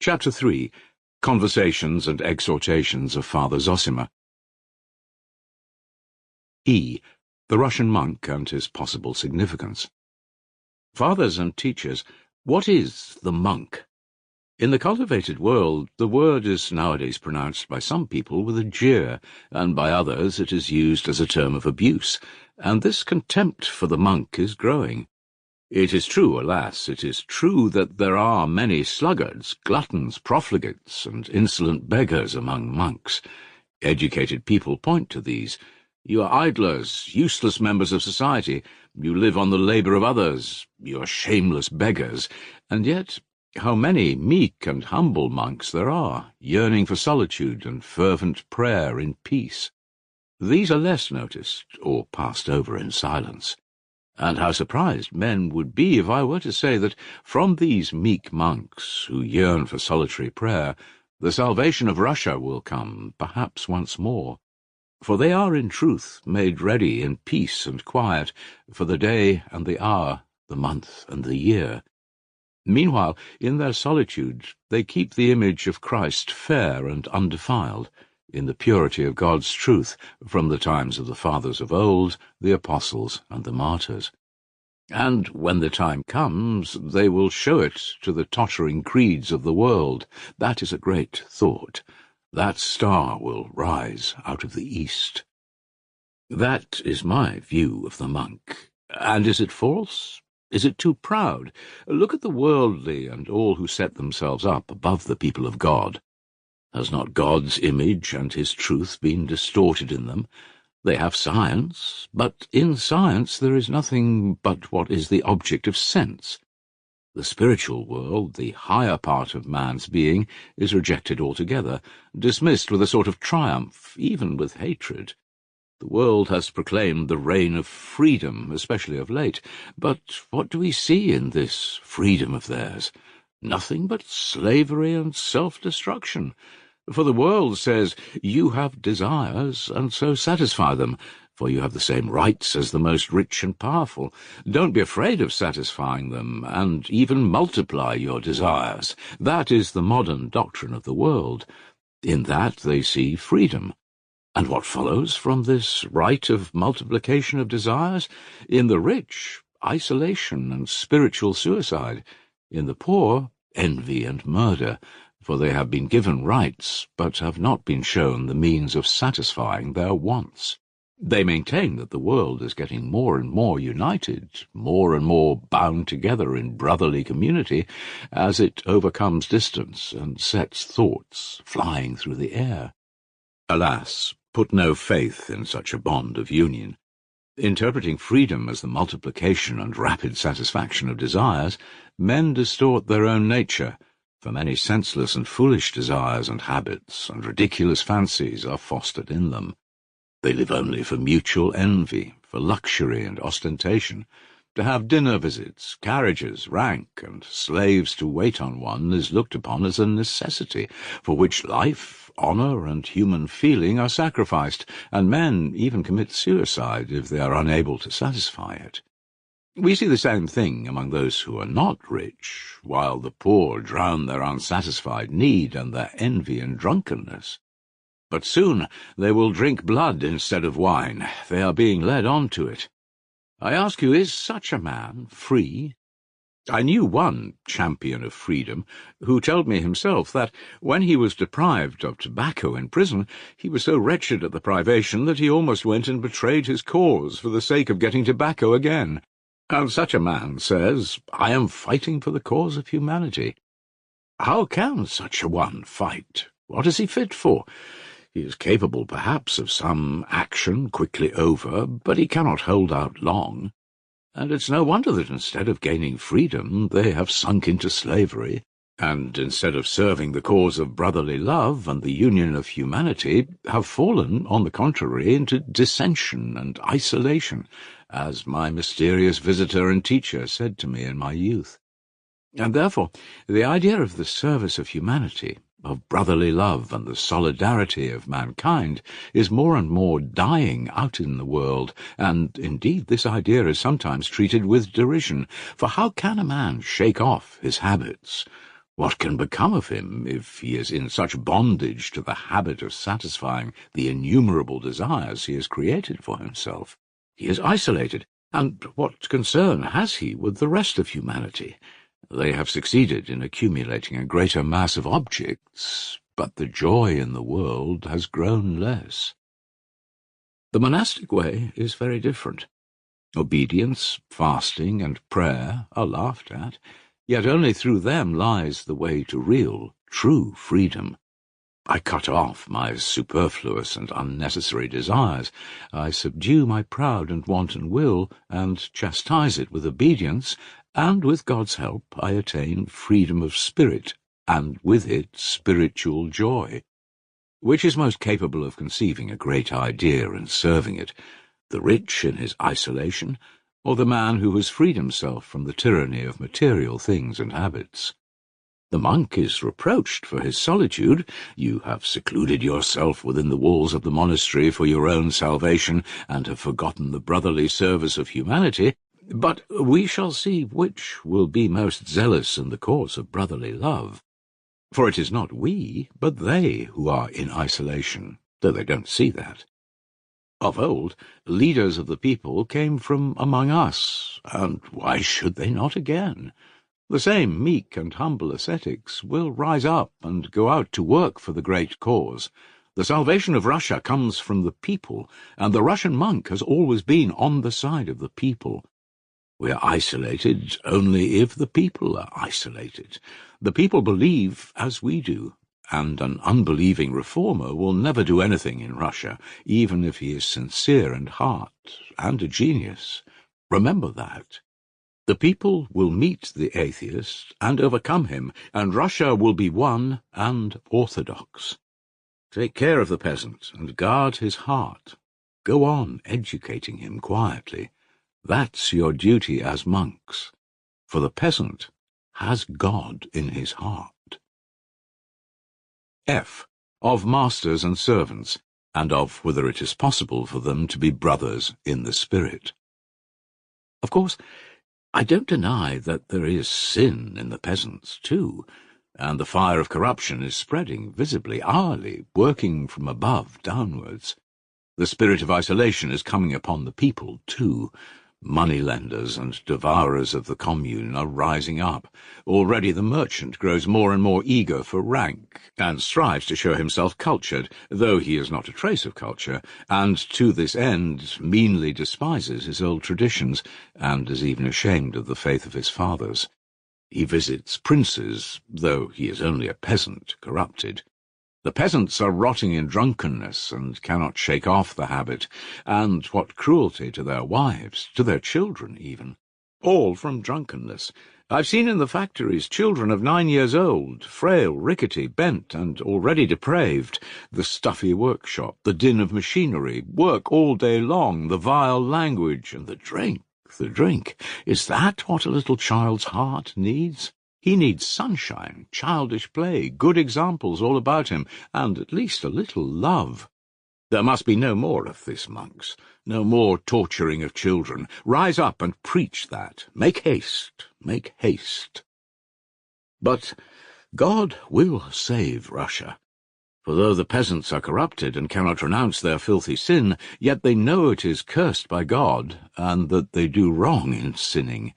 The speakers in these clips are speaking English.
Chapter 3. Conversations and Exhortations of Father Zossima. E. The Russian monk and his possible significance. Fathers and teachers, what is the monk? In the cultivated world, the word is nowadays pronounced by some people with a jeer, and by others it is used as a term of abuse, and this contempt for the monk is growing. It is true, alas, it is true that there are many sluggards, gluttons, profligates, and insolent beggars among monks. Educated people point to these. You are idlers, useless members of society. You live on the labour of others. You are shameless beggars. And yet, how many meek and humble monks there are, yearning for solitude and fervent prayer in peace. These are less noticed, or passed over in silence. And how surprised men would be if I were to say that from these meek monks, who yearn for solitary prayer, the salvation of Russia will come, perhaps once more. For they are in truth made ready in peace and quiet for the day and the hour, the month and the year. Meanwhile, in their solitude, they keep the image of Christ fair and undefiled, in the purity of God's truth, from the times of the fathers of old, the apostles and the martyrs. And when the time comes, they will show it to the tottering creeds of the world. That is a great thought. That star will rise out of the east. That is my view of the monk. And is it false? Is it too proud? Look at the worldly and all who set themselves up above the people of God. Has not God's image and his truth been distorted in them? They have science, but in science there is nothing but what is the object of sense. The spiritual world, the higher part of man's being, is rejected altogether, dismissed with a sort of triumph, even with hatred. The world has proclaimed the reign of freedom, especially of late, but what do we see in this freedom of theirs? Nothing but slavery and self-destruction. For the world says, you have desires, and so satisfy them, for you have the same rights as the most rich and powerful. Don't be afraid of satisfying them, and even multiply your desires. That is the modern doctrine of the world. In that they see freedom. And what follows from this right of multiplication of desires? In the rich, isolation and spiritual suicide. In the poor, envy and murder, for they have been given rights, but have not been shown the means of satisfying their wants. They maintain that the world is getting more and more united, more and more bound together in brotherly community, as it overcomes distance and sets thoughts flying through the air. Alas, put no faith in such a bond of union. Interpreting freedom as the multiplication and rapid satisfaction of desires, men distort their own nature, for many senseless and foolish desires and habits and ridiculous fancies are fostered in them. They live only for mutual envy, for luxury and ostentation. To have dinner visits, carriages, rank, and slaves to wait on one is looked upon as a necessity, for which life, honour, and human feeling are sacrificed, and men even commit suicide if they are unable to satisfy it. We see the same thing among those who are not rich, while the poor drown their unsatisfied need and their envy in drunkenness. But soon they will drink blood instead of wine. They are being led on to it. I ask you, is such a man free? I knew one champion of freedom who told me himself that, when he was deprived of tobacco in prison, he was so wretched at the privation that he almost went and betrayed his cause for the sake of getting tobacco again. And such a man says, I am fighting for the cause of humanity. How can such a one fight? What is he fit for? He is capable, perhaps, of some action quickly over, but he cannot hold out long. And it's no wonder that instead of gaining freedom, they have sunk into slavery, and instead of serving the cause of brotherly love and the union of humanity, have fallen, on the contrary, into dissension and isolation, as my mysterious visitor and teacher said to me in my youth. And therefore, the idea of the service of humanity, of brotherly love and the solidarity of mankind, is more and more dying out in the world, and indeed this idea is sometimes treated with derision, for how can a man shake off his habits? What can become of him if he is in such bondage to the habit of satisfying the innumerable desires he has created for himself? He is isolated, and what concern has he with the rest of humanity? They have succeeded in accumulating a greater mass of objects, but the joy in the world has grown less. The monastic way is very different. Obedience, fasting, and prayer are laughed at, yet only through them lies the way to real, true freedom. I cut off my superfluous and unnecessary desires. I subdue my proud and wanton will, and chastise it with obedience, and with God's help I attain freedom of spirit, and with it spiritual joy. Which is most capable of conceiving a great idea and serving it, the rich in his isolation, or the man who has freed himself from the tyranny of material things and habits? The monk is reproached for his solitude. You have secluded yourself within the walls of the monastery for your own salvation, and have forgotten the brotherly service of humanity. But we shall see which will be most zealous in the cause of brotherly love. For it is not we, but they, who are in isolation, though they don't see that. Of old, leaders of the people came from among us, and why should they not again? The same meek and humble ascetics will rise up and go out to work for the great cause. The salvation of Russia comes from the people, and the Russian monk has always been on the side of the people. We are isolated only if the people are isolated. The people believe as we do, and an unbelieving reformer will never do anything in Russia, even if he is sincere in heart and a genius. Remember that. The people will meet the atheist and overcome him, and Russia will be one and orthodox. Take care of the peasant and guard his heart. Go on educating him quietly. That's your duty as monks, for the peasant has God in his heart. F. Of masters and servants, and of whether it is possible for them to be brothers in the spirit. Of course, I don't deny that there is sin in the peasants, too, and the fire of corruption is spreading visibly, hourly, working from above downwards. The spirit of isolation is coming upon the people, too. Moneylenders and devourers of the commune are rising up. Already the merchant grows more and more eager for rank, and strives to show himself cultured, though he is not a trace of culture, and to this end meanly despises his old traditions, and is even ashamed of the faith of his fathers. He visits princes, though he is only a peasant, corrupted. The peasants are rotting in drunkenness and cannot shake off the habit, and what cruelty to their wives, to their children even. All from drunkenness. I've seen in the factories children of 9 years old, frail, rickety, bent, and already depraved, the stuffy workshop, the din of machinery, work all day long, the vile language, and the drink. The drink. Is that what a little child's heart needs? He needs sunshine, childish play, good examples all about him, and at least a little love. There must be no more of this, monks, no more torturing of children. Rise up and preach that. Make haste, make haste. But God will save Russia. For though the peasants are corrupted and cannot renounce their filthy sin, yet they know it is cursed by God, and that they do wrong in sinning,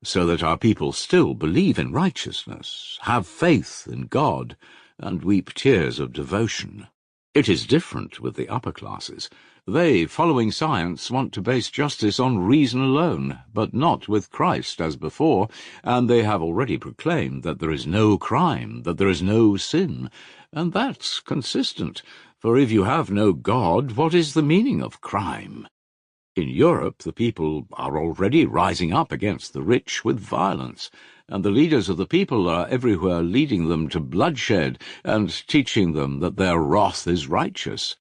so that our people still believe in righteousness, have faith in God, and weep tears of devotion. It is different with the upper classes. They, following science, want to base justice on reason alone, but not with Christ as before, and they have already proclaimed that there is no crime, that there is no sin, and that's consistent, for if you have no God, what is the meaning of crime? In Europe, the people are already rising up against the rich with violence, and the leaders of the people are everywhere leading them to bloodshed and teaching them that their wrath is righteous.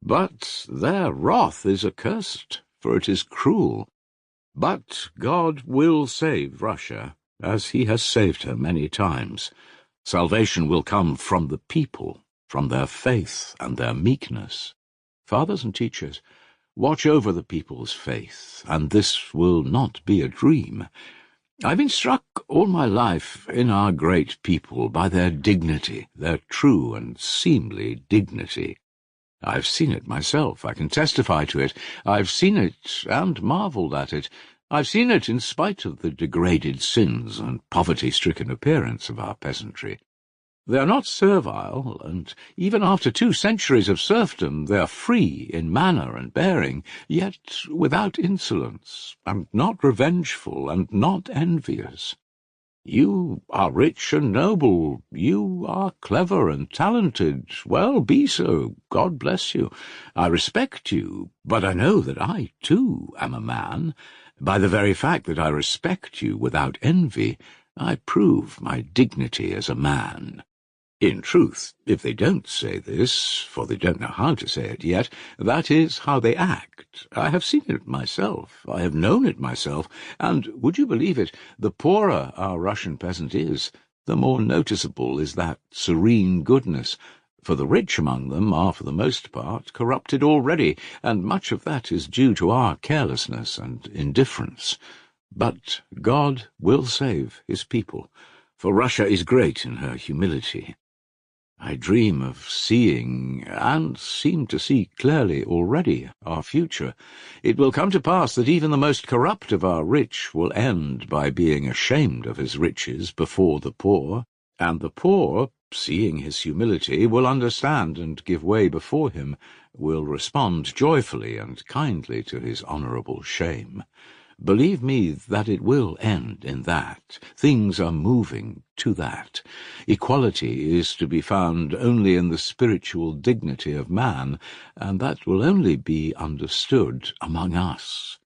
But their wrath is accursed, for it is cruel. But God will save Russia, as he has saved her many times. Salvation will come from the people, from their faith and their meekness. Fathers and teachers, watch over the people's faith, and this will not be a dream. I've been struck all my life in our great people by their dignity, their true and seemly dignity. I've seen it myself, I can testify to it. I've seen it and marvelled at it. I've seen it in spite of the degraded sins and poverty-stricken appearance of our peasantry. They are not servile, and even after 2 centuries of serfdom they are free in manner and bearing, yet without insolence, and not revengeful, and not envious. You are rich and noble, you are clever and talented. Well, be so, God bless you. I respect you, but I know that I, too, am a man. By the very fact that I respect you without envy, I prove my dignity as a man. In truth, if they don't say this, for they don't know how to say it yet, that is how they act. I have seen it myself, I have known it myself, and, would you believe it, the poorer our Russian peasant is, the more noticeable is that serene goodness, for the rich among them are, for the most part, corrupted already, and much of that is due to our carelessness and indifference. But God will save his people, for Russia is great in her humility. I dream of seeing, and seem to see clearly already, our future. It will come to pass that even the most corrupt of our rich will end by being ashamed of his riches before the poor, and the poor, seeing his humility, will understand and give way before him, will respond joyfully and kindly to his honourable shame. Believe me that it will end in that. Things are moving to that. Equality is to be found only in the spiritual dignity of man, and that will only be understood among us.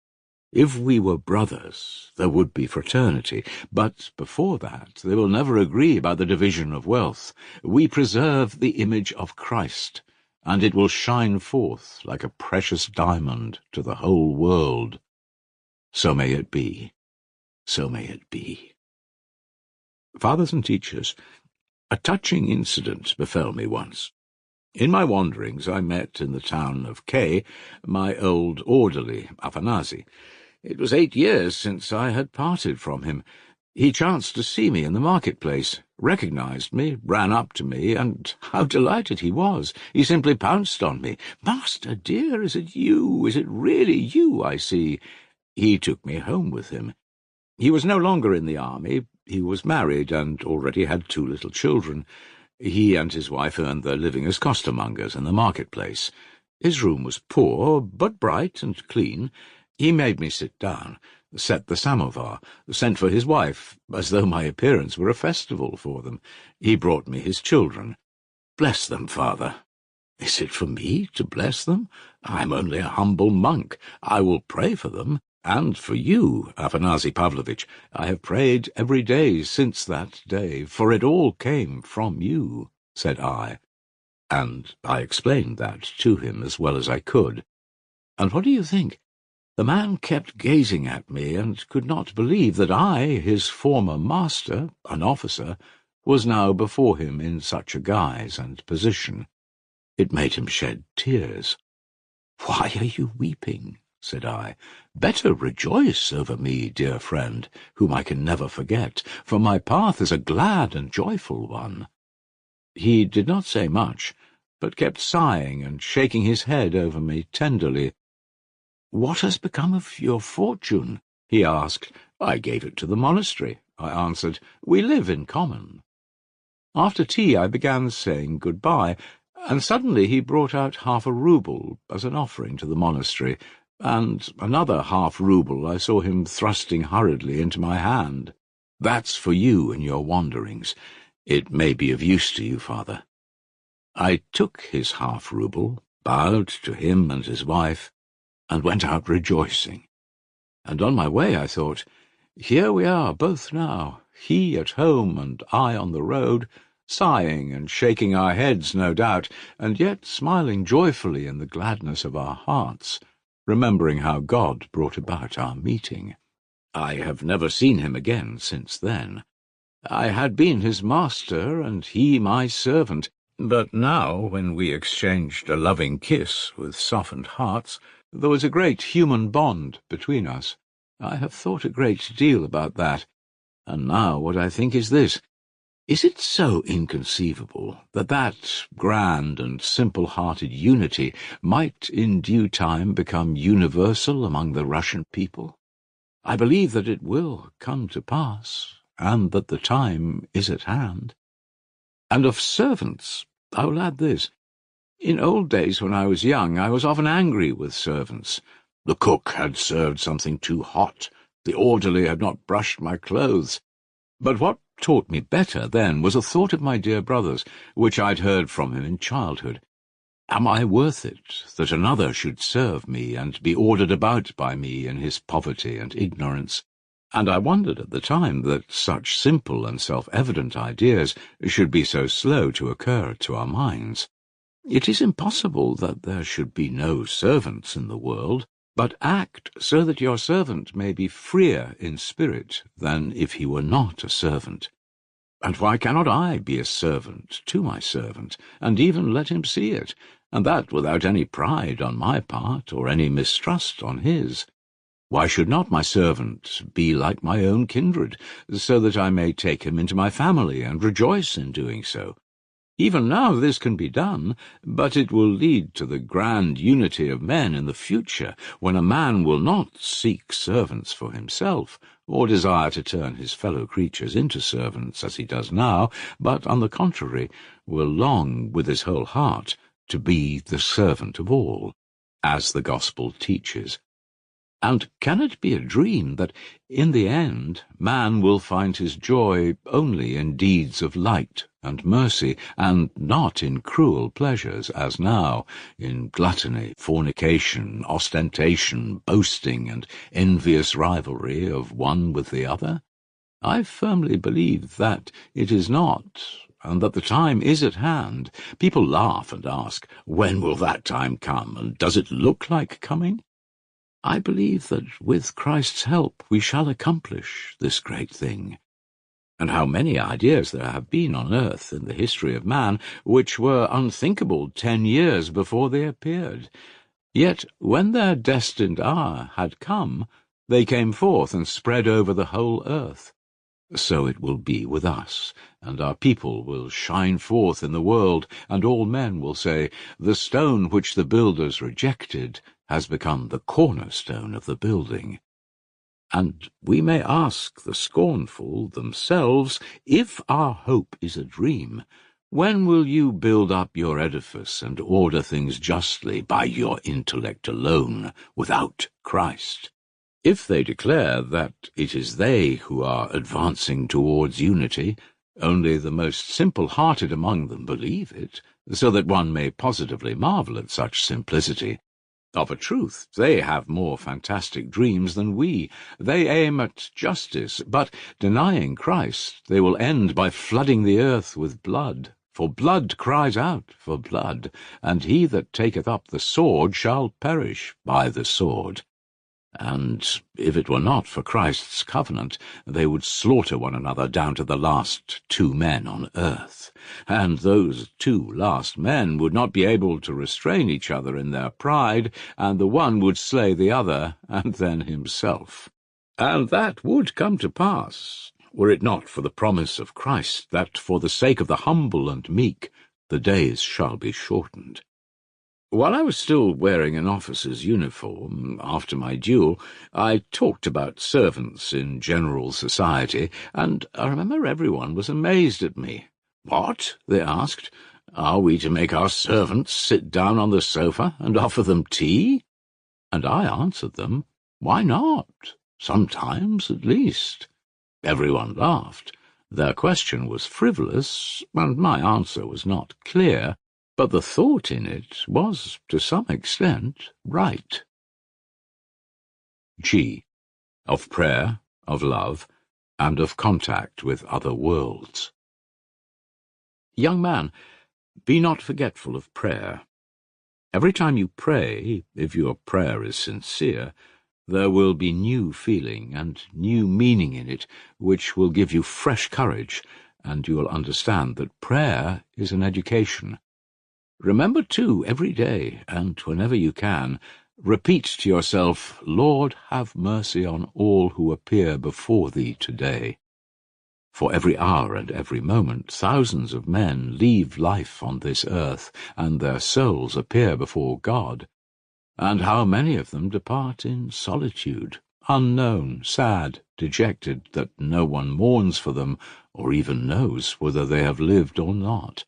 If we were brothers, there would be fraternity, but before that they will never agree about the division of wealth. We preserve the image of Christ, and it will shine forth like a precious diamond to the whole world. So may it be. So may it be. Fathers and teachers, a touching incident befell me once. In my wanderings I met in the town of K my old orderly, Afanasy. It was 8 years since I had parted from him. He chanced to see me in the marketplace, recognized me, ran up to me, and how delighted he was. He simply pounced on me. "Master dear, is it you? Is it really you I see?" He took me home with him. He was no longer in the army. He was married and already had 2 little children. He and his wife earned their living as costermongers in the marketplace. His room was poor, but bright and clean. He made me sit down, set the samovar, sent for his wife, as though my appearance were a festival for them. He brought me his children. "Bless them, father." "Is it for me to bless them? I'm only a humble monk. I will pray for them. And for you, Afanasy Pavlovitch, I have prayed every day since that day, for it all came from you," said I. And I explained that to him as well as I could. And what do you think? The man kept gazing at me and could not believe that I, his former master, an officer, was now before him in such a guise and position. It made him shed tears. "Why are you weeping?" said I. "Better rejoice over me, dear friend, whom I can never forget, for my path is a glad and joyful one." He did not say much, but kept sighing and shaking his head over me tenderly. "What has become of your fortune?" he asked. "I gave it to the monastery," I answered. "We live in common." After tea I began saying good-bye, and suddenly he brought out 1/2 rouble as an offering to the monastery, and another 1/2 rouble I saw him thrusting hurriedly into my hand. "That's for you in your wanderings. It may be of use to you, father." I took his 1/2 rouble, bowed to him and his wife, and went out rejoicing. And on my way I thought, here we are both now, he at home and I on the road, sighing and shaking our heads, no doubt, and yet smiling joyfully in the gladness of our hearts, remembering how God brought about our meeting. I have never seen him again since then. I had been his master, and he my servant, but now, when we exchanged a loving kiss with softened hearts, there was a great human bond between us. I have thought a great deal about that. And now what I think is this. Is it so inconceivable that that grand and simple-hearted unity might in due time become universal among the Russian people? I believe that it will come to pass, and that the time is at hand. And of servants, I will add this. In old days when I was young, I was often angry with servants. The cook had served something too hot. The orderly had not brushed my clothes. But what taught me better then was a thought of my dear brother's, which I'd heard from him in childhood. Am I worth it that another should serve me and be ordered about by me in his poverty and ignorance? And I wondered at the time that such simple and self-evident ideas should be so slow to occur to our minds. It is impossible that there should be no servants in the world, but act so that your servant may be freer in spirit than if he were not a servant. And why cannot I be a servant to my servant, and even let him see it, and that without any pride on my part or any mistrust on his? Why should not my servant be like my own kindred, so that I may take him into my family and rejoice in doing so? Even now this can be done, but it will lead to the grand unity of men in the future, when a man will not seek servants for himself, or desire to turn his fellow creatures into servants as he does now, but, on the contrary, will long with his whole heart to be the servant of all, as the Gospel teaches. And can it be a dream that, in the end, man will find his joy only in deeds of light and mercy, and not in cruel pleasures, as now, in gluttony, fornication, ostentation, boasting, and envious rivalry of one with the other? I firmly believe that it is not, and that the time is at hand. People laugh and ask, when will that time come, and does it look like coming? I believe that with Christ's help we shall accomplish this great thing. And how many ideas there have been on earth in the history of man which were unthinkable 10 years before they appeared. Yet when their destined hour had come, they came forth and spread over the whole earth. So it will be with us, and our people will shine forth in the world, and all men will say, the stone which the builders rejected has become the cornerstone of the building. And we may ask the scornful themselves, if our hope is a dream, when will you build up your edifice and order things justly by your intellect alone, without Christ? If they declare that it is they who are advancing towards unity, only the most simple-hearted among them believe it, so that one may positively marvel at such simplicity. Of a truth, they have more fantastic dreams than we. They aim at justice, but, denying Christ, they will end by flooding the earth with blood. For blood cries out for blood, and he that taketh up the sword shall perish by the sword. And if it were not for Christ's covenant, they would slaughter one another down to the last 2 men on earth. And those 2 last men would not be able to restrain each other in their pride, and the one would slay the other, and then himself. And that would come to pass, were it not for the promise of Christ, that for the sake of the humble and meek the days shall be shortened. While I was still wearing an officer's uniform, after my duel, I talked about servants in general society, and I remember everyone was amazed at me. "What?" they asked. "Are we to make our servants sit down on the sofa and offer them tea?" And I answered them, "Why not? Sometimes, at least." Everyone laughed. Their question was frivolous, and my answer was not clear, but the thought in it was, to some extent, right. G. Of prayer, of love, and of contact with other worlds. Young man, be not forgetful of prayer. Every time you pray, if your prayer is sincere, there will be new feeling and new meaning in it, which will give you fresh courage, and you will understand that prayer is an education. Remember, too, every day, and whenever you can, repeat to yourself, "Lord, have mercy on all who appear before thee today." For every hour and every moment thousands of men leave life on this earth, and their souls appear before God. And how many of them depart in solitude, unknown, sad, dejected, that no one mourns for them, or even knows whether they have lived or not.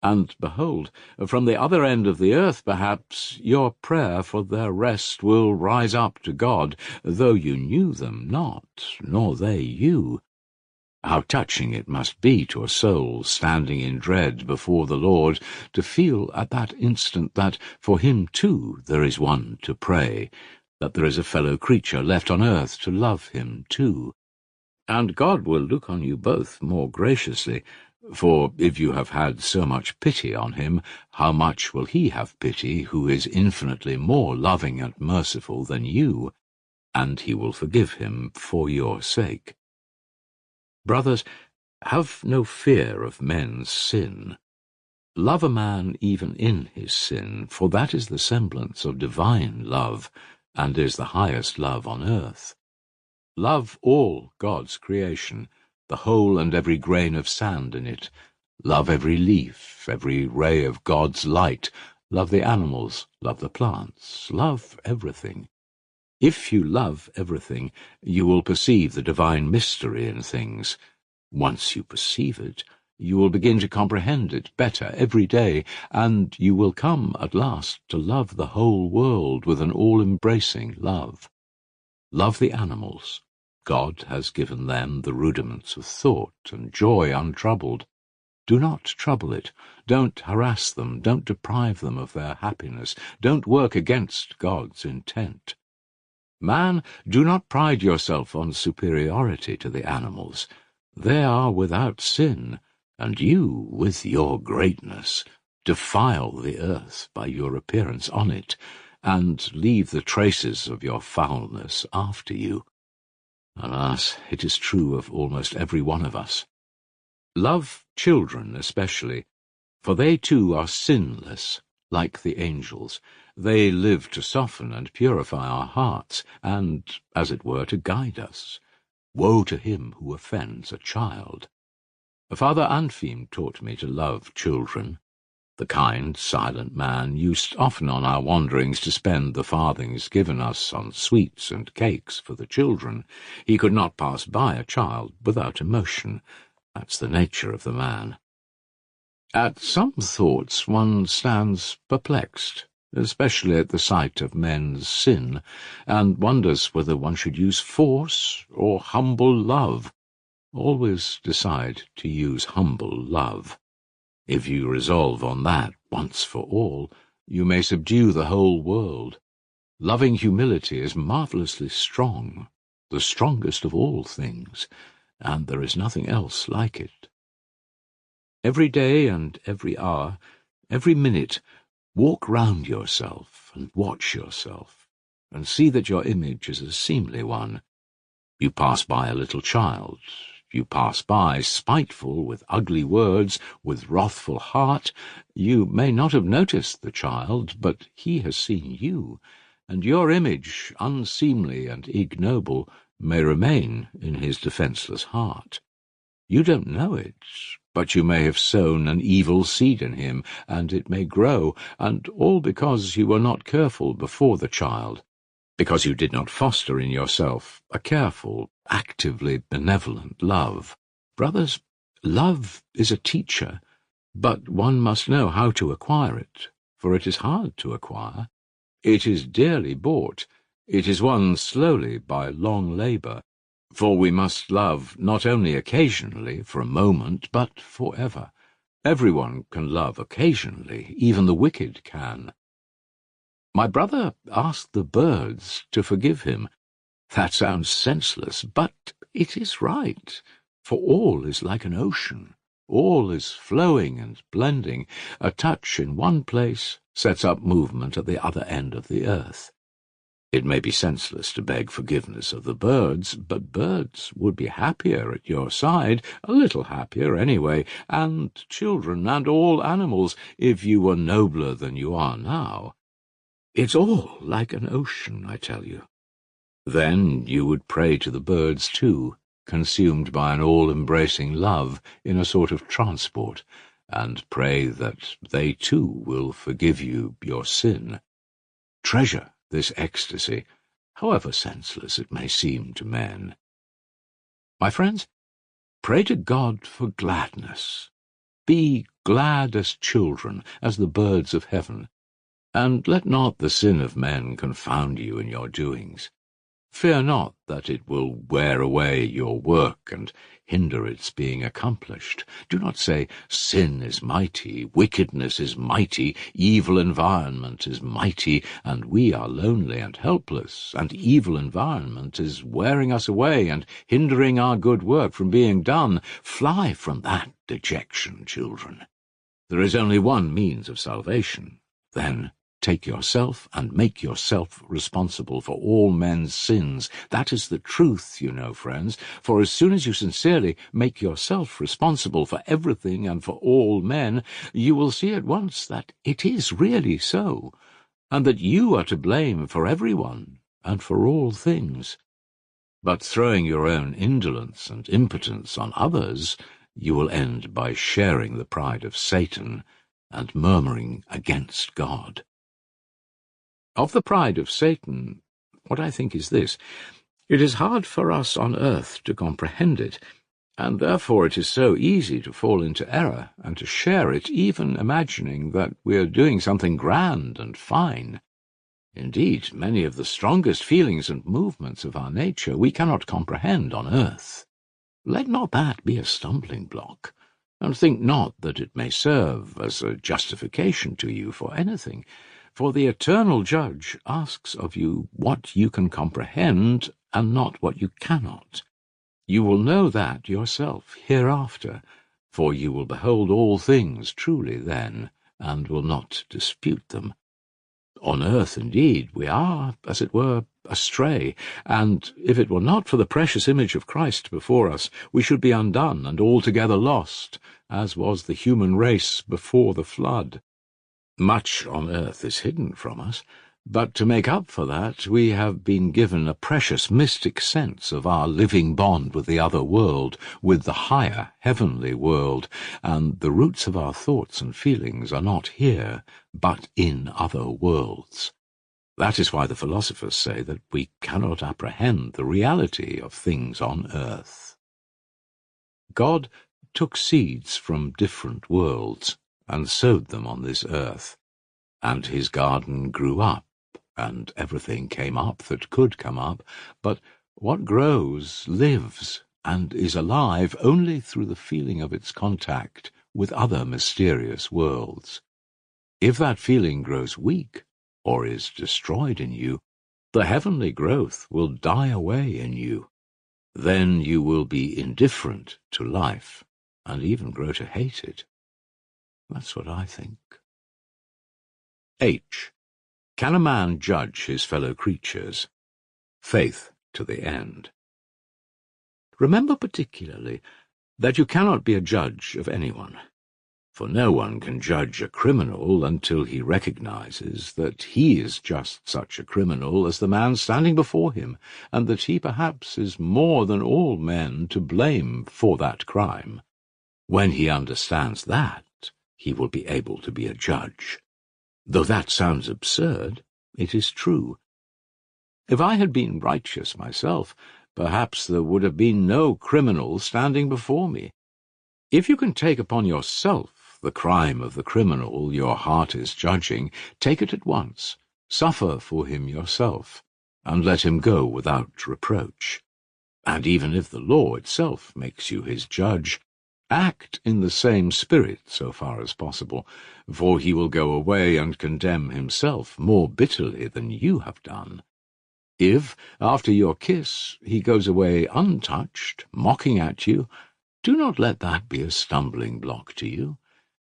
And behold, from the other end of the earth, perhaps, your prayer for their rest will rise up to God, though you knew them not, nor they you. How touching it must be to a soul standing in dread before the Lord to feel at that instant that for him too there is one to pray, that there is a fellow creature left on earth to love him too. And God will look on you both more graciously, for if you have had so much pity on him, how much will he have pity who is infinitely more loving and merciful than you, and he will forgive him for your sake. Brothers, have no fear of men's sin. Love a man even in his sin, for that is the semblance of divine love, and is the highest love on earth. Love all God's creation, the whole and every grain of sand in it. Love every leaf, every ray of God's light. Love the animals, love the plants, love everything. If you love everything, you will perceive the divine mystery in things. Once you perceive it, you will begin to comprehend it better every day, and you will come at last to love the whole world with an all-embracing love. Love the animals. God has given them the rudiments of thought and joy untroubled. Do not trouble it. Don't harass them. Don't deprive them of their happiness. Don't work against God's intent. Man, do not pride yourself on superiority to the animals. They are without sin, and you, with your greatness, defile the earth by your appearance on it, and leave the traces of your foulness after you. Alas, it is true of almost every one of us. Love children especially, for they too are sinless, like the angels. They live to soften and purify our hearts, and, as it were, to guide us. Woe to him who offends a child. Father Anfim taught me to love children. The kind, silent man used often on our wanderings to spend the farthings given us on sweets and cakes for the children. He could not pass by a child without emotion. That's the nature of the man. At some thoughts one stands perplexed, especially at the sight of men's sin, and wonders whether one should use force or humble love. Always decide to use humble love. If you resolve on that once for all, you may subdue the whole world. Loving humility is marvellously strong, the strongest of all things, and there is nothing else like it. Every day and every hour, every minute, walk round yourself and watch yourself, and see that your image is a seemly one. You pass by a little child. You pass by, spiteful, with ugly words, with wrathful heart. You may not have noticed the child, but he has seen you, and your image, unseemly and ignoble, may remain in his defenceless heart. You don't know it, but you may have sown an evil seed in him, and it may grow, and all because you were not careful before the child, because you did not foster in yourself a careful, actively benevolent love. Brothers, love is a teacher, but one must know how to acquire it, for it is hard to acquire. It is dearly bought. It is won slowly by long labour, for we must love not only occasionally, for a moment, but forever. Everyone can love occasionally, even the wicked can. My brother asked the birds to forgive him. That sounds senseless, but it is right, for all is like an ocean. All is flowing and blending. A touch in one place sets up movement at the other end of the earth. It may be senseless to beg forgiveness of the birds, but birds would be happier at your side, a little happier anyway, and children and all animals, if you were nobler than you are now. It's all like an ocean, I tell you. Then you would pray to the birds too. consumed by an all-embracing love in a sort of transport, and pray that they too will forgive you your sin. Treasure this ecstasy, however senseless it may seem to men. My friends, pray to God for gladness. Be glad as children, as the birds of heaven, and let not the sin of men confound you in your doings. Fear not that it will wear away your work and hinder its being accomplished. Do not say, sin is mighty, wickedness is mighty, evil environment is mighty, and we are lonely and helpless, and evil environment is wearing us away and hindering our good work from being done. Fly from that dejection, children. There is only one means of salvation. Then take yourself and make yourself responsible for all men's sins. That is the truth, you know, friends, for as soon as you sincerely make yourself responsible for everything and for all men, you will see at once that it is really so, and that you are to blame for everyone and for all things. But throwing your own indolence and impotence on others, you will end by sharing the pride of Satan and murmuring against God. Of the pride of Satan, what I think is this: it is hard for us on earth to comprehend it, and therefore it is so easy to fall into error and to share it, even imagining that we are doing something grand and fine. Indeed, many of the strongest feelings and movements of our nature we cannot comprehend on earth. Let not that be a stumbling block, and think not that it may serve as a justification to you for anything. For the eternal Judge asks of you what you can comprehend and not what you cannot. You will know that yourself hereafter, for you will behold all things truly then, and will not dispute them. On earth, indeed, we are, as it were, astray, and if it were not for the precious image of Christ before us, we should be undone and altogether lost, as was the human race before the flood. Much on earth is hidden from us, but to make up for that we have been given a precious mystic sense of our living bond with the other world, with the higher heavenly world, and the roots of our thoughts and feelings are not here, but in other worlds. That is why the philosophers say that we cannot apprehend the reality of things on earth. God took seeds from different worlds and sowed them on this earth, and his garden grew up, and everything came up that could come up, but what grows lives and is alive only through the feeling of its contact with other mysterious worlds. If that feeling grows weak, or is destroyed in you, the heavenly growth will die away in you. Then you will be indifferent to life, and even grow to hate it. That's what I think. H. Can a man judge his fellow creatures? Faith to the end. Remember particularly that you cannot be a judge of anyone, for no one can judge a criminal until he recognizes that he is just such a criminal as the man standing before him, and that he perhaps is more than all men to blame for that crime. When he understands that, he will be able to be a judge. Though that sounds absurd, it is true. If I had been righteous myself, perhaps there would have been no criminal standing before me. If you can take upon yourself the crime of the criminal your heart is judging, take it at once, suffer for him yourself, and let him go without reproach. And even if the law itself makes you his judge, act in the same spirit so far as possible, for he will go away and condemn himself more bitterly than you have done. If, after your kiss, he goes away untouched, mocking at you, do not let that be a stumbling block to you.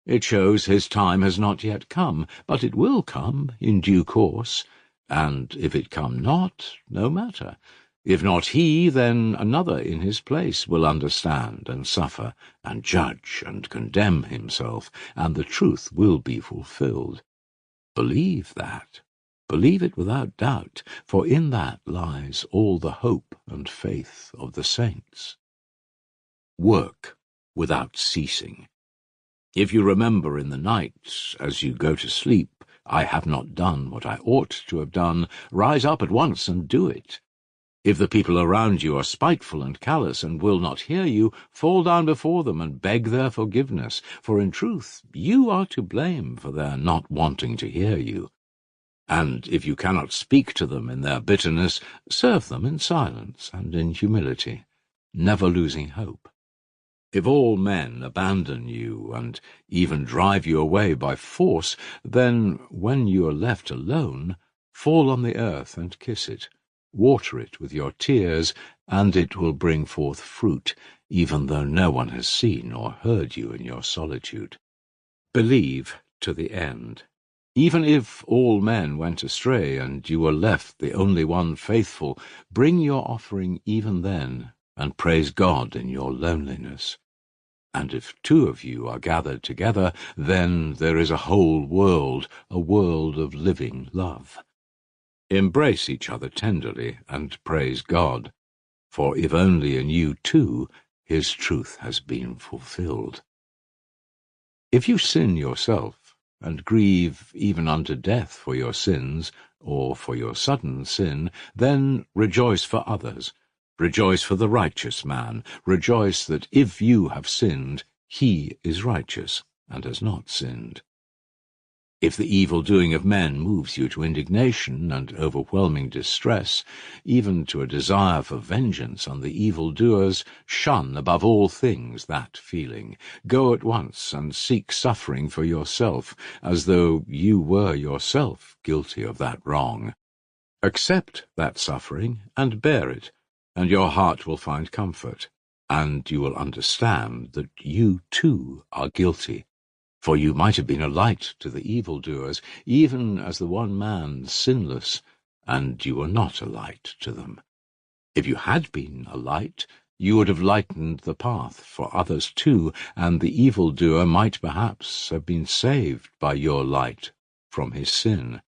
It shows his time has not yet come, but it will come in due course, and if it come not, no matter. If not he, then another in his place will understand and suffer, and judge and condemn himself, and the truth will be fulfilled. Believe that. Believe it without doubt, for in that lies all the hope and faith of the saints. Work without ceasing. If you remember in the night, as you go to sleep, I have not done what I ought to have done, rise up at once and do it. If the people around you are spiteful and callous and will not hear you, fall down before them and beg their forgiveness, for in truth you are to blame for their not wanting to hear you. And if you cannot speak to them in their bitterness, serve them in silence and in humility, never losing hope. If all men abandon you and even drive you away by force, then, when you are left alone, fall on the earth and kiss it, water it with your tears, and it will bring forth fruit, even though no one has seen or heard you in your solitude. Believe to the end. Even if all men went astray and you were left the only one faithful, bring your offering even then, and praise God in your loneliness. And if 2 of you are gathered together, then there is a whole world, a world of living love. Embrace each other tenderly and praise God, for if only in you too his truth has been fulfilled. If you sin yourself, and grieve even unto death for your sins, or for your sudden sin, then rejoice for others. Rejoice for the righteous man. Rejoice that if you have sinned, he is righteous and has not sinned. If the evil doing of men moves you to indignation and overwhelming distress, even to a desire for vengeance on the evildoers, shun above all things that feeling. Go at once and seek suffering for yourself, as though you were yourself guilty of that wrong. Accept that suffering and bear it, and your heart will find comfort, and you will understand that you too are guilty. For you might have been a light to the evildoers, even as the one man sinless, and you were not a light to them. If you had been a light, you would have lightened the path for others too, and the evildoer might perhaps have been saved by your light from his sin.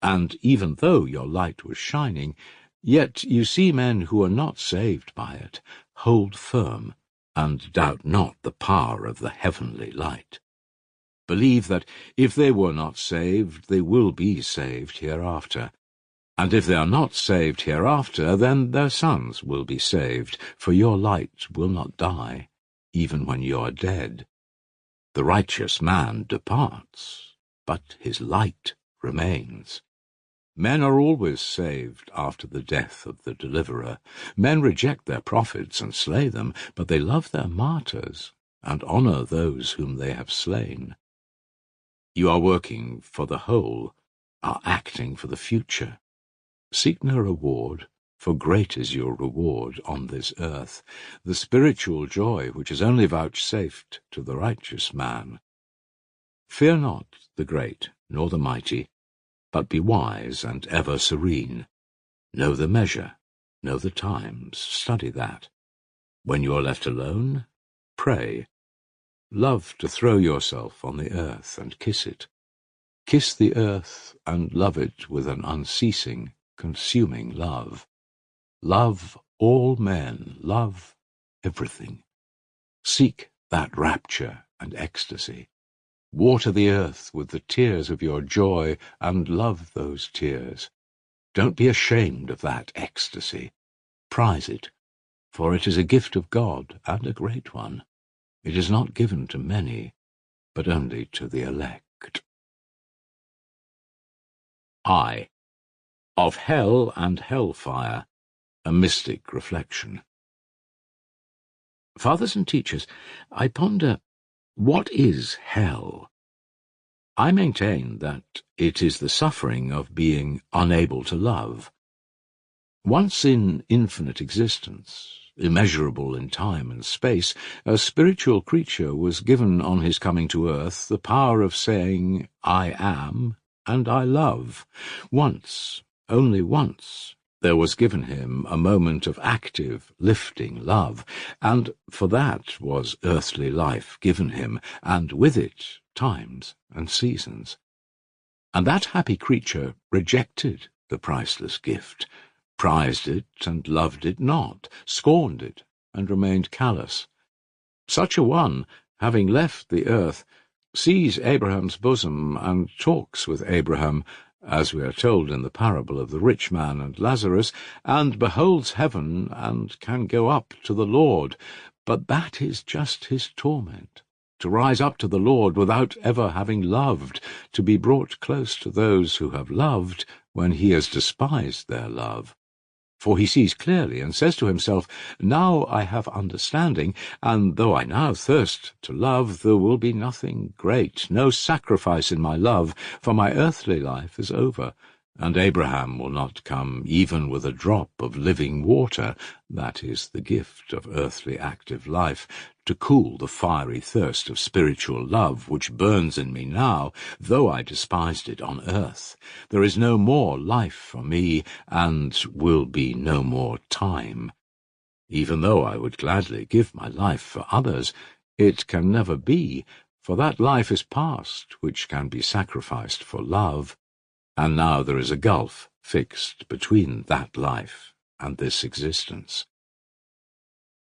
And even though your light was shining, yet you see men who are not saved by it. Hold firm, and doubt not the power of the heavenly light. Believe that if they were not saved, they will be saved hereafter. And if they are not saved hereafter, then their sons will be saved, for your light will not die, even when you are dead. The righteous man departs, but his light remains. Men are always saved after the death of the deliverer. Men reject their prophets and slay them, but they love their martyrs and honor those whom they have slain. You are working for the whole, are acting for the future. Seek no reward, for great is your reward on this earth, the spiritual joy which is only vouchsafed to the righteous man. Fear not the great nor the mighty, but be wise and ever serene. Know the measure, know the times, study that. When you are left alone, pray. Love to throw yourself on the earth and kiss it. Kiss the earth and love it with an unceasing, consuming love. Love all men, love everything. Seek that rapture and ecstasy. Water the earth with the tears of your joy, and love those tears. Don't be ashamed of that ecstasy. Prize it, for it is a gift of God, and a great one. It is not given to many, but only to the elect. I. Of Hell and Hellfire, a Mystic Reflection. Fathers and teachers, I ponder, what is hell? I maintain that it is the suffering of being unable to love. Once in infinite existence, immeasurable in time and space, a spiritual creature was given on his coming to earth the power of saying, I am and I love. Once, only once, there was given him a moment of active, lifting love, and for that was earthly life given him, and with it times and seasons. And that happy creature rejected the priceless gift, prized it and loved it not, scorned it and remained callous, Such a one, having left the earth, sees Abraham's bosom and talks with Abraham, as we are told in the parable of the rich man and Lazarus, and beholds heaven and can go up to the Lord. But that is just his torment, to rise up to the Lord without ever having loved, to be brought close to those who have loved when he has despised their love. For he sees clearly and says to himself, "Now I have understanding, and though I now thirst to love, there will be nothing great, no sacrifice in my love, for my earthly life is over, and Abraham will not come even with a drop of living water," that is the gift of earthly active life, to cool the fiery thirst of spiritual love which burns in me now, though I despised it on earth. There is no more life for me, and will be no more time. Even though I would gladly give my life for others, it can never be, for that life is past which can be sacrificed for love, and now there is a gulf fixed between that life and this existence.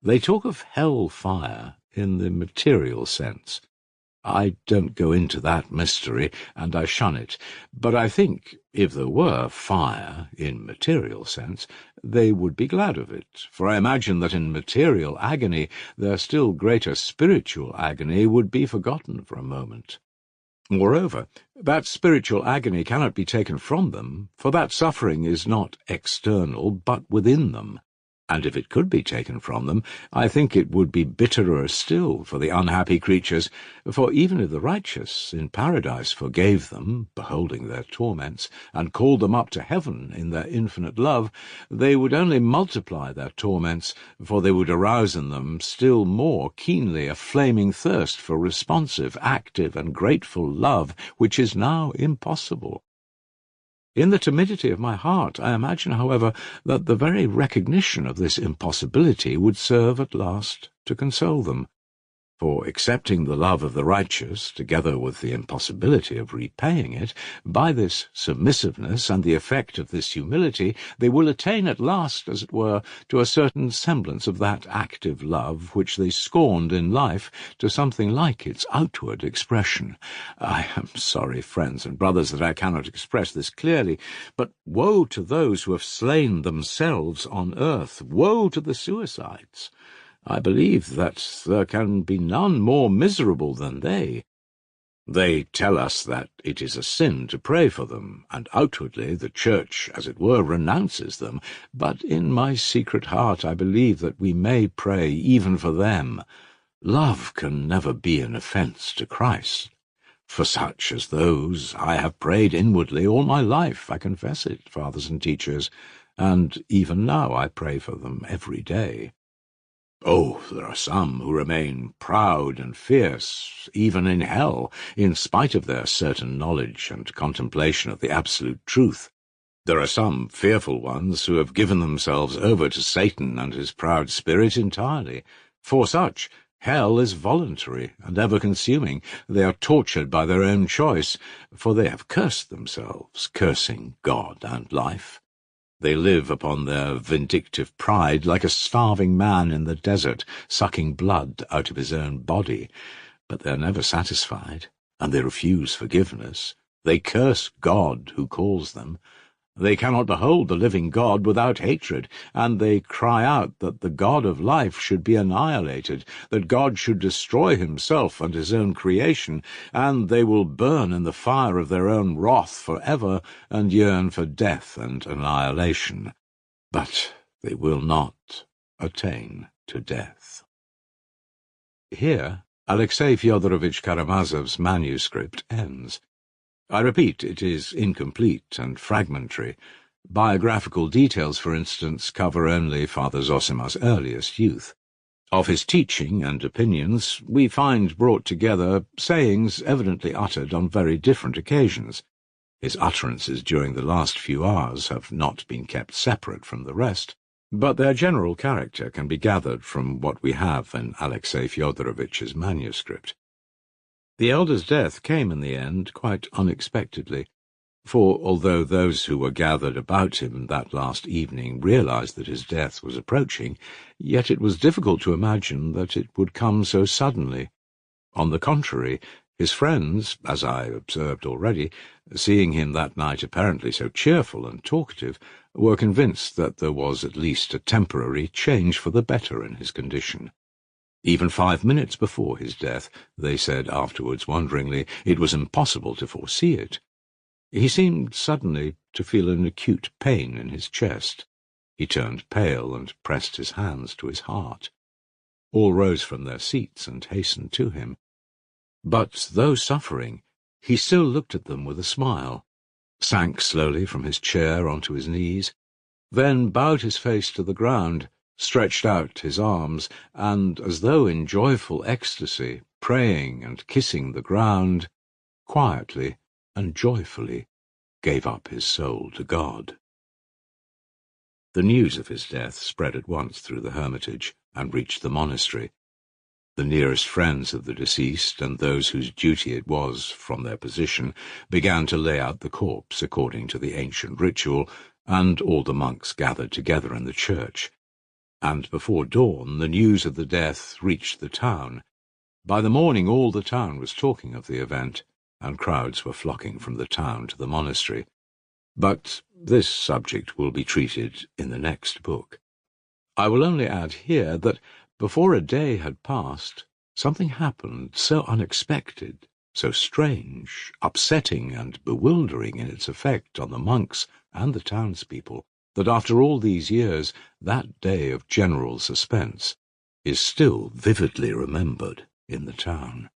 They talk of hell fire in the material sense. I don't go into that mystery, and I shun it, but I think if there were fire in material sense, they would be glad of it, for I imagine that in material agony their still greater spiritual agony would be forgotten for a moment. Moreover, that spiritual agony cannot be taken from them, for that suffering is not external, but within them. And if it could be taken from them, I think it would be bitterer still for the unhappy creatures, for even if the righteous in paradise forgave them, beholding their torments, and called them up to heaven in their infinite love, they would only multiply their torments, for they would arouse in them still more keenly a flaming thirst for responsive, active, and grateful love, which is now impossible. In the timidity of my heart, I imagine, however, that the very recognition of this impossibility would serve at last to console them. For accepting the love of the righteous, together with the impossibility of repaying it, by this submissiveness and the effect of this humility, they will attain at last, as it were, to a certain semblance of that active love which they scorned in life, to something like its outward expression. I am sorry, friends and brothers, that I cannot express this clearly, but woe to those who have slain themselves on earth, woe to the suicides! I believe that there can be none more miserable than they. They tell us that it is a sin to pray for them, and outwardly the Church, as it were, renounces them, but in my secret heart I believe that we may pray even for them. Love can never be an offence to Christ. For such as those I have prayed inwardly all my life, I confess it, fathers and teachers, and even now I pray for them every day. Oh, there are some who remain proud and fierce, even in hell, in spite of their certain knowledge and contemplation of the absolute truth. There are some fearful ones who have given themselves over to Satan and his proud spirit entirely. For such, hell is voluntary and ever-consuming. They are tortured by their own choice, for they have cursed themselves, cursing God and life. They live upon their vindictive pride like a starving man in the desert, sucking blood out of his own body. But they are never satisfied, and they refuse forgiveness. They curse God who calls them. They cannot behold the living God without hatred, and they cry out that the God of life should be annihilated, that God should destroy himself and his own creation, and they will burn in the fire of their own wrath forever and yearn for death and annihilation. But they will not attain to death. Here, Alexei Fyodorovich Karamazov's manuscript ends. I repeat, it is incomplete and fragmentary. Biographical details, for instance, cover only Father Zossima's earliest youth. Of his teaching and opinions, we find brought together sayings evidently uttered on very different occasions. His utterances during the last few hours have not been kept separate from the rest, but their general character can be gathered from what we have in Alexei Fyodorovich's manuscript. The elder's death came in the end quite unexpectedly. For although those who were gathered about him that last evening realized that his death was approaching, yet it was difficult to imagine that it would come so suddenly. On the contrary, his friends, as I observed already, seeing him that night apparently so cheerful and talkative, were convinced that there was at least a temporary change for the better in his condition. Even 5 minutes before his death, they said afterwards wonderingly, it was impossible to foresee it. He seemed suddenly to feel an acute pain in his chest. He turned pale and pressed his hands to his heart. All rose from their seats and hastened to him. But though suffering, he still looked at them with a smile, sank slowly from his chair onto his knees, then bowed his face to the ground, stretched out his arms, and, as though in joyful ecstasy, praying and kissing the ground, quietly and joyfully gave up his soul to God. The news of his death spread at once through the hermitage and reached the monastery. The nearest friends of the deceased, and those whose duty it was, from their position, began to lay out the corpse according to the ancient ritual, and all the monks gathered together in the church. And before dawn the news of the death reached the town. By the morning all the town was talking of the event, and crowds were flocking from the town to the monastery. But this subject will be treated in the next book. I will only add here that before a day had passed, something happened so unexpected, so strange, upsetting, and bewildering in its effect on the monks and the townspeople, that after all these years, that day of general suspense is still vividly remembered in the town.